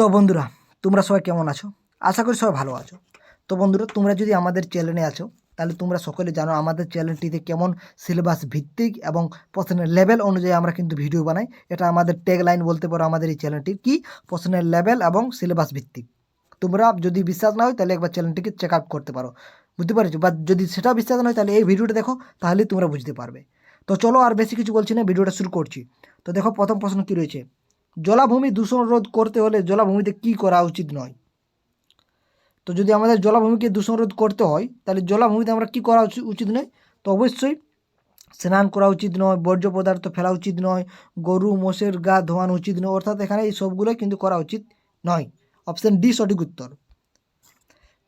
তো বন্ধুরা, তোমরা সবাই কেমন আছো? আশা করি সবাই ভালো আছো। তো বন্ধুরা, তোমরা যদি আমাদের চ্যানেলে আছো তাহলে তোমরা সকলে জানো আমাদের চ্যানেলটিতে কেমন সিলেবাস ভিত্তিক এবং প্রশ্নের লেভেল অনুযায়ী আমরা কিন্তু ভিডিও বানাই। এটা আমাদের ট্যাগ লাইন বলতে পারো আমাদের এই চ্যানেলটির, কি প্রশ্নের লেভেল এবং সিলেবাস ভিত্তিক। তোমরা যদি বিশ্বাস না হয় তাহলে একবার চ্যানেলটিকে চেক আউট করতে পারো, বুঝতে পারছো? বা যদি সেটা বিশ্বাস না হয় তাহলে এই ভিডিওটা দেখো, তাহলেই তোমরা বুঝতে পারবে। তো চলো আর বেশি কিছু বলছি না, ভিডিওটা শুরু করছি। তো দেখো, প্রথম প্রশ্ন কী রয়েছে। জলাভূমি দূষণ রোধ করতে হলে জলাভূমিতে কী করা উচিত নয়? তো যদি আমাদের জলাভূমিকে দূষণ রোধ করতে হয় তাহলে জলাভূমিতে আমরা কী করা উচিত নয়? তো অবশ্যই স্নান করা উচিত নয়, বর্জ্য পদার্থ ফেলা উচিত নয়, গরু মোষের গা ধোয়ানো উচিত নয়, অর্থাৎ এখানে এই সবগুলোই কিন্তু করা উচিত নয়। অপশান ডি সঠিক উত্তর।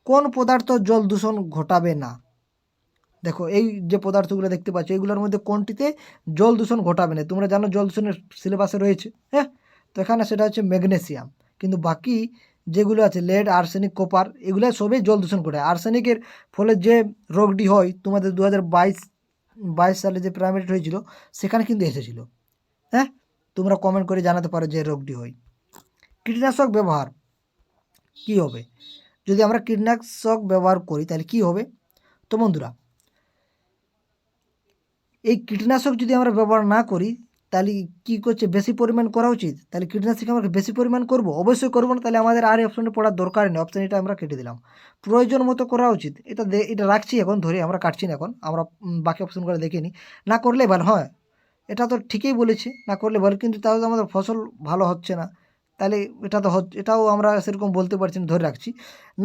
কোন পদার্থ জল দূষণ ঘটাবে না? দেখো, এই যে পদার্থগুলো দেখতে পাচ্ছ এগুলোর মধ্যে কোনটিতে জল দূষণ ঘটাবে না? তোমরা জানো জল দূষণের সিলেবাসে রয়েছে, হ্যাঁ। তো এখানে সেটা হচ্ছে ম্যাগনেসিয়াম, কিন্তু বাকি যেগুলো আছে লেড, আর্সেনিক, কপার, এগুলো সবই জল দূষণ ঘটায়। আর্সেনিকের ফলে যে রোগটি হয় তোমাদের 2022 সালে যে প্রাইমেট হয়েছিল সেখানে কিন্তু এসেছিল, হ্যাঁ। তোমরা কমেন্ট করে জানাতে পারো যে রোগটি হয়। কীটনাশক ব্যবহার কি হবে? যদি আমরা কীটনাশক ব্যবহার করি তাহলে কি হবে? তো বন্ধুরা, এই কীটনাশক যদি আমরা ব্যবহার না করি তাহলে কী করছে, বেশি পরিমাণ করা উচিত? তাহলে কীটনাশক আমরা বেশি পরিমাণ করব? অবশ্যই করবো না, তাহলে আমাদের আর এই অপশানে পড়ার দরকার নেই, অপশান এটা আমরা কেটে দিলাম। প্রয়োজন মতো করা উচিত, এটা রাখছি এখন ধরে, আমরা কাটছি না এখন, আমরা বাকি অপশানগুলো দেখে নিই। না করলে ভালো, হ্যাঁ এটা তো ঠিকই বলেছে, না করলে ভালো, কিন্তু তাও তো আমাদের ফসল ভালো হচ্ছে না, তাহলে এটা তো এটাও আমরা সেরকম বলতে পারছি না, ধরে রাখছি।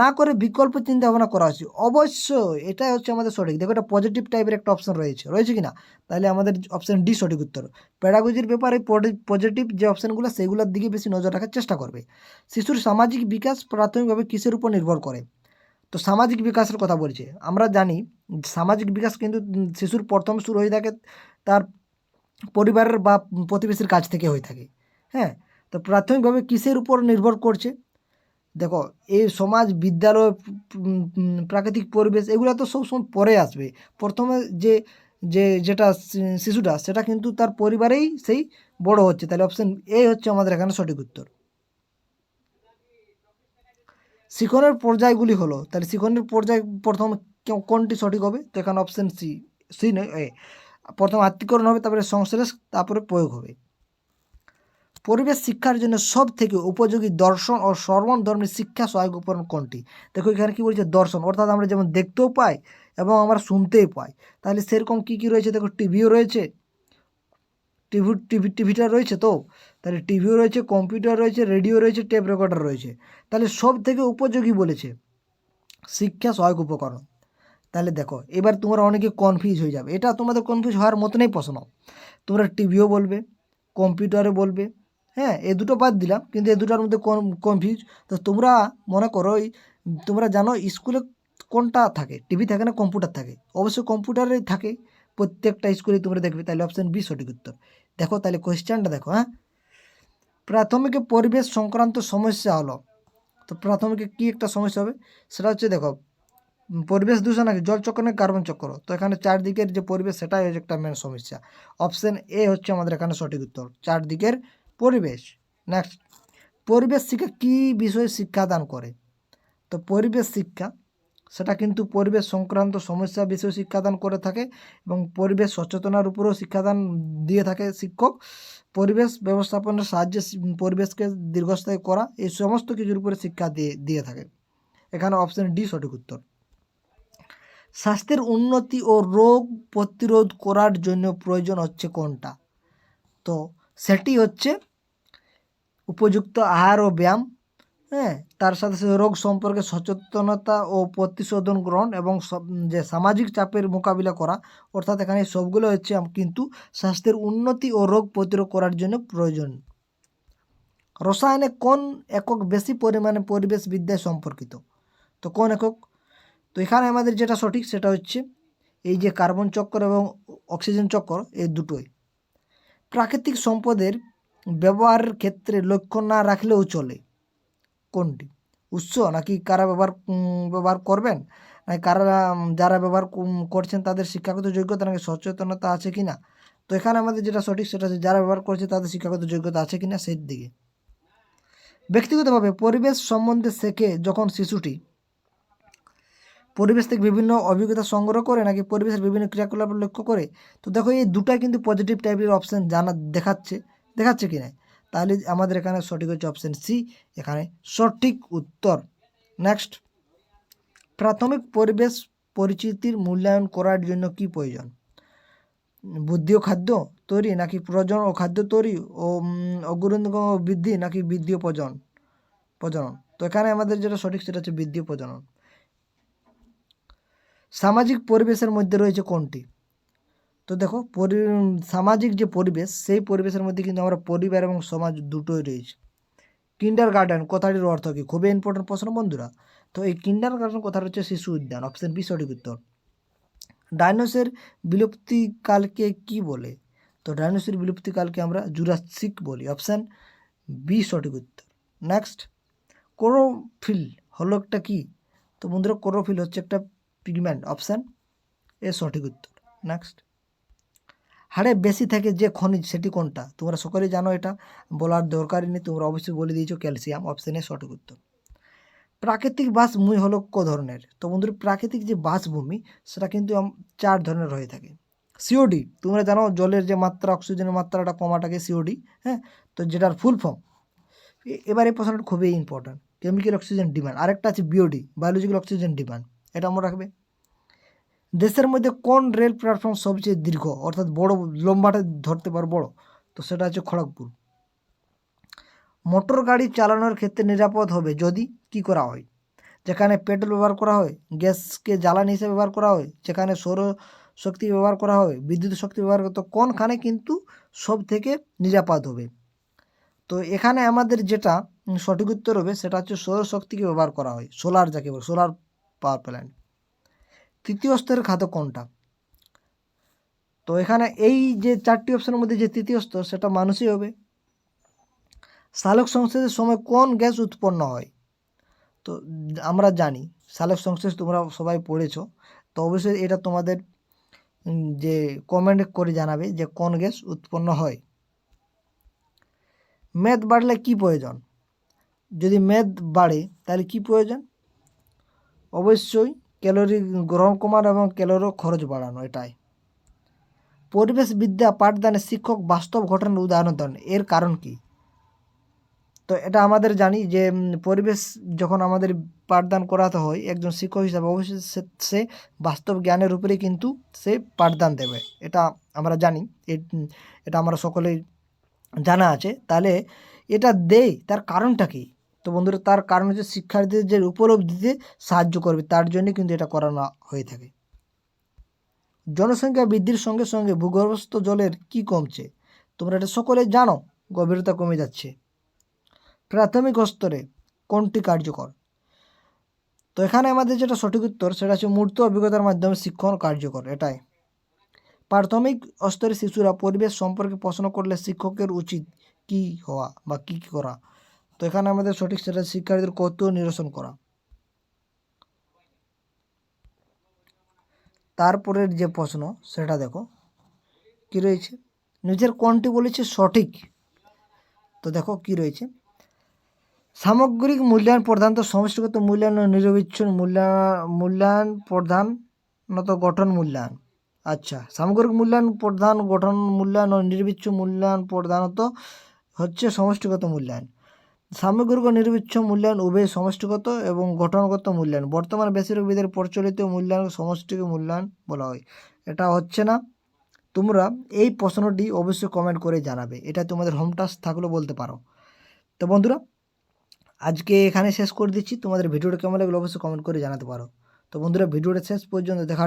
না করে বিকল্প চিন্তা ভাবনা করা উচিত, অবশ্যই এটাই হচ্ছে আমাদের সঠিক। দেখো, এটা পজিটিভ টাইপের একটা অপশান রয়েছে কি না? তাহলে আমাদের অপশান ডি সঠিক উত্তর। প্যাডাগজির ব্যাপারে পজিটিভ যে অপশানগুলো সেগুলোর দিকে বেশি নজর রাখার চেষ্টা করবে। শিশুর সামাজিক বিকাশ প্রাথমিকভাবে কিসের উপর নির্ভর করে? তো সামাজিক বিকাশের কথা বলছে, আমরা জানি সামাজিক বিকাশ কিন্তু শিশুর প্রথম শুরু হয়ে থাকে তার পরিবারের বা প্রতিবেশীর কাছ থেকে হয়ে থাকে, হ্যাঁ। তো প্রাথমিকভাবে কিসের উপর নির্ভর করছে? দেখো, এই সমাজ, বিদ্যালয়, প্রাকৃতিক পরিবেশ, এগুলো তো সবসময় পরে আসবে। প্রথমে যে যেটা শিশুটা সেটা কিন্তু তার পরিবারেই সেই বড় হচ্ছে, তাহলে অপশান এ হচ্ছে আমাদের এখানে সঠিক উত্তর। শিখনের পর্যায়গুলি হলো, তাহলে শিখনের পর্যায় প্রথম কোনটি সঠিক হবে? তো এখানে অপশান সি নয়, এ। প্রথম আত্মীকরণ হবে, তারপরে সংশ্লেষ, তারপরে প্রয়োগ হবে। পরিবেশ শিক্ষার জন্য সব থেকে উপযোগী দর্শন ও সর্বণ ধর্মের শিক্ষা সহায়ক উপকরণ কোনটি? দেখো, এখানে কি বলছে, দর্শন, অর্থাৎ আমরা যেমন দেখতেও পাই এবং আমরা শুনতেই পাই, তাহলে সেরকম কি কি রয়েছে? দেখো, টিভিও রয়েছে, টিভিটা রয়েছে, তো তাহলে টিভিও রয়েছে, কম্পিউটার রয়েছে, রেডিও রয়েছে, টেপ রেকর্ডার রয়েছে, তাহলে সব থেকে উপযোগী বলেছে শিক্ষা সহায়ক উপকরণ। তাহলে দেখো, এবার তোমরা অনেকে কনফিউজ হয়ে যাবে, এটা তোমাদের কনফিউজ হওয়ার মতনই প্রশ্ন। তোমরা টিভিও বলবে, কম্পিউটারে বলবে, হ্যাঁ, এ দুটো বাদ দিলাম, কিন্তু এ দুটোর মধ্যে কনফিউজ। তো তোমরা মনে করো তোমরা জানো স্কুলে কোনটা থাকে, টিভি থাকে না কম্পিউটার থাকে? অবশ্যই কম্পিউটারে থাকে, প্রত্যেকটা স্কুলে তোমরা দেখবে, তাহলে অপশান বি সঠিক উত্তর। দেখো, তাহলে কোয়েশ্চেনটা দেখো, হ্যাঁ। প্রাথমিকে পরিবেশ সংক্রান্ত সমস্যা হলো, তো প্রাথমিকে কী একটা সমস্যা হবে? সেটা হচ্ছে, দেখো, পরিবেশ দূষণ নাকি জল চক্র নাকি কার্বন চক্র? তো এখানে চারদিকের যে পরিবেশ সেটাই হচ্ছে একটা মেন সমস্যা। অপশান এ হচ্ছে আমাদের এখানে সঠিক উত্তর, চারদিকের পরিবেশ। নেক্সট, পরিবেশ শিক্ষা কী বিষয়ে শিক্ষাদান করে? তো পরিবেশ শিক্ষা সেটা কিন্তু পরিবেশ সংক্রান্ত সমস্যা বিষয়ে শিক্ষাদান করে থাকে এবং পরিবেশ সচেতনার উপরেও শিক্ষাদান দিয়ে থাকে শিক্ষক। পরিবেশ ব্যবস্থাপনার সাহায্যে পরিবেশকে দীর্ঘস্থায়ী করা, এই সমস্ত কিছুর উপরে শিক্ষা দিয়ে থাকে। এখানে অপশান ডি সঠিক উত্তর। স্বাস্থ্যের উন্নতি ও রোগ প্রতিরোধ করার জন্য প্রয়োজন হচ্ছে কোনটা? তো সেটি হচ্ছে উপযুক্ত আহার ও ব্যায়াম, হ্যাঁ, তার সাথে সাথে রোগ সম্পর্কে সচেতনতা ও প্রতিশোধন গ্রহণ এবং যে সামাজিক চাপের মোকাবিলা করা, অর্থাৎ এখানে সবগুলো হচ্ছে কিন্তু স্বাস্থ্যের উন্নতি ও রোগ প্রতিরোধ করার জন্য প্রয়োজন। রসায়নে কোন একক বেশি পরিমাণে পরিবেশ বিদ্যায় সম্পর্কিত? তো কোন একক? তো এখানে আমাদের যেটা সঠিক সেটা হচ্ছে এই যে কার্বন চক্র এবং অক্সিজেন চক্র, এই দুটোই। প্রাকৃতিক সম্পদের ব্যবহারের ক্ষেত্রে লক্ষ্য না রাখলেও চলে, কোনটি? উৎস নাকি কারা ব্যবহার করবেন, নাকি যারা ব্যবহার করছেন তাদের শিক্ষাগত যোগ্যতা নাকি সচেতনতা আছে কি না? তো এখানে আমাদের যেটা সঠিক সেটা হচ্ছে যারা ব্যবহার করছে তাদের শিক্ষাগত যোগ্যতা আছে কি না সেই দিকে। ব্যক্তিগতভাবে পরিবেশ সম্বন্ধে শেখে যখন শিশুটি পরিবেশ থেকে বিভিন্ন অভিজ্ঞতা সংগ্রহ করে নাকি পরিবেশের বিভিন্ন ক্রিয়াকলাপ লক্ষ্য করে। তো দেখো এই দুটাই কিন্তু পজিটিভ টাইপের অপশান দেখাচ্ছে কি না, তাহলে আমাদের এখানে সঠিক হচ্ছে অপশান সি, এখানে সঠিক উত্তর। নেক্সট, প্রাথমিক পরিবেশ পরিচিতির মূল্যায়ন করার জন্য কি প্রয়োজন? বুদ্ধি ও খাদ্য তৈরি নাকি প্রজনন ও খাদ্য তৈরি ও অগ্রগতি বৃদ্ধি নাকি বৃদ্ধি ও প্রজনন। তো এখানে আমাদের যেটা সঠিক সেটা হচ্ছে বৃদ্ধি ও প্রজনন। সামাজিক পরিবেশের মধ্যে রয়েছে কোনটি? তো দেখো সামাজিক যে পরিবেশ সেই পরিবেশের মধ্যে কিন্তু আমরা পরিবার এবং সমাজ দুটোই রয়েছে। কিন্ডার গার্ডেন কথাটির অর্থ কি? খুবই ইম্পর্টেন্ট প্রশ্ন বন্ধুরা। তো এই কিন্ডার গার্ডেন কথাটা হচ্ছে শিশু উদ্যান, অপশন বি সঠিক উত্তর। ডাইনোসর বিলুপ্তিকালকে কি বলে? তো ডাইনোসর বিলুপ্তিকালকে আমরা জুরাসিক বলি, অপশান বি সঠিক উত্তর। নেক্সট, ক্লোরোফিল হলো একটা কি? তো বন্ধুরা ক্লোরোফিল হচ্ছে একটা পিগমেন্ট, অপশান এ সঠিক উত্তর। নেক্সট, হাড়ে বেশি থাকে যে খনিজ সেটি কোনটা? তোমরা সকলেই জানো, এটা বলার দরকারই নেই, তোমরা অবশ্যই বলে দিয়েছো ক্যালসিয়াম, অপশান এ সঠিক উত্তর। প্রাকৃতিক বাসভূমি হলো ক ধরনের? তো বন্ধুরা প্রাকৃতিক যে বাসভূমি সেটা কিন্তু 4 ধরনের হয়ে থাকে। সিওডি, তোমরা জানো জলের যে মাত্রা, অক্সিজেনের মাত্রাটা কমাটাকে সিওডি, হ্যাঁ, তো যেটার ফুল ফর্ম। এবার এই প্রশ্নটা খুবই ইম্পর্ট্যান্ট, কেমিক্যাল অক্সিজেন ডিমান্ড। আরেকটা আছে বিওডি, বায়োলজিক্যাল অক্সিজেন ডিমান্ড, এটা মনে রাখবে। দেশের মধ্যে কোন রেল প্ল্যাটফর্ম সবচেয়ে দীর্ঘ, অর্থাৎ বড়, লম্বাটা ধরতে পারো বড়? তো সেটা হচ্ছে খড়গপুর। মোটর গাড়ি চালানোর ক্ষেত্রে নিরাপদ হবে যদি কি করা হয়? যেখানে পেট্রোল ব্যবহার করা হয়, গ্যাসকে জ্বালানি হিসেবে ব্যবহার করা হয়, যেখানে সৌর শক্তি ব্যবহার করা হয়, বিদ্যুৎ শক্তি ব্যবহার করতে, কোনখানে কিন্তু সব থেকে নিরাপদ হবে? তো এখানে আমাদের যেটা সঠিক উত্তর হবে সেটা হচ্ছে সৌর শক্তিকে ব্যবহার করা হয়, সোলার যাকে বলে, সোলার পাওয়ার প্ল্যান্ট। তৃতীয় স্তরের খাদ্য কোনটা? তো এখানে এই যে 4টি অপশনের মধ্যে যে তৃতীয় স্তর সেটা মানুষই হবে। সালোক সংশ্লেষের সময় কোন গ্যাস উৎপন্ন হয়? তো আমরা জানি সালোক সংশ্লেষ তোমরা সবাই পড়েছো, তো অবশ্যই এটা তোমাদের যে কমেন্ট করে জানাবে যে কোন গ্যাস উৎপন্ন হয়। মেদ বাড়লে কি প্রয়োজন? যদি মেদ বাড়ে তাহলে কি প্রয়োজন? অবশ্যই ক্যালোরি গ্রহণ কমানো এবং ক্যালোরি খরচ বাড়ানো, এটাই। পরিবেশবিদ্যা পাঠদানে শিক্ষক বাস্তব ঘটনার উদাহরণ দেন, এর কারণ কি? তো এটা আমাদের জানি যে পরিবেশ যখন আমাদের পাঠদান করাতে হয় একজন শিক্ষক হিসাবে, অবশ্যই সে বাস্তব জ্ঞানের উপরে কিন্তু সে পাঠদান দেবে, এটা আমরা জানি, এটা আমরা সকলেই জানা আছে। তাহলে এটা দেয় তার কারণটা কি? তো বন্ধুরা তার কারণ হচ্ছে শিক্ষার্থীদের যে উপলব্ধিতে সাহায্য করবে, তার জন্য কিন্তু এটা করানো হয়ে থাকে। জনসংখ্যা বৃদ্ধির সঙ্গে সঙ্গে ভূগর্ভস্থ জলের কি কমছে? তোমরা এটা সকলে জানো, গভীরতা কমে যাচ্ছে। প্রাথমিক স্তরে কোনটি কার্যকর? তো এখানে আমাদের যেটা সঠিক উত্তর সেটা হচ্ছে মূর্ত অভিজ্ঞতার মাধ্যমে শিক্ষণ কার্যকর, এটাই। প্রাথমিক স্তরে শিশুরা পরিবেশ সম্পর্কে প্রশ্ন করলে শিক্ষকের উচিত কি হওয়া বা কি করা? তো এখানে আমাদের সঠিক সেটা শিক্ষার্থীদের কৌতূহল নিরসন করা। তারপরের যে প্রশ্ন সেটা দেখো কি রয়েছে, নিজের কোনটি বলেছে সঠিক? তো দেখো কি রয়েছে, সামগ্রিক মূল্যায়ন প্রধানত সমষ্টিগত মূল্যায়ন ও নিরবিচ্ছিন্ন মূল্যায়ন প্রধানত গঠন মূল্যায়ন। আচ্ছা, সামগ্রিক মূল্যায়ন প্রধান গঠন মূল্যায়ন ও নিরবিচ্ছিন্ন মূল্যায়ন প্রধানত হচ্ছে সমষ্টিগত মূল্যায়ন। সামগ্রিক ও নিরবিচ্ছিন্ন মূল্যায়ন উভয় সমষ্টিগত এবং গঠনগত মূল্যায়ন। বর্তমানে বেশিরভাগ বিদের প্রচলিত মূল্যায়ন সমষ্টিগত মূল্যায়ন বলা হয়। এটা হচ্ছে না। তোমরা এই প্রশ্নটি অবশ্যই কমেন্ট করে জানাবে, এটা তোমাদের হোম টাস্ক থাকলেও বলতে পারো। তো বন্ধুরা আজকে এখানে শেষ করে দিচ্ছি, তোমাদের ভিডিওটা কেমন লাগলো অবশ্যই কমেন্ট করে জানাতে পারো। তো বন্ধুরা ভিডিওটা শেষ পর্যন্ত দেখা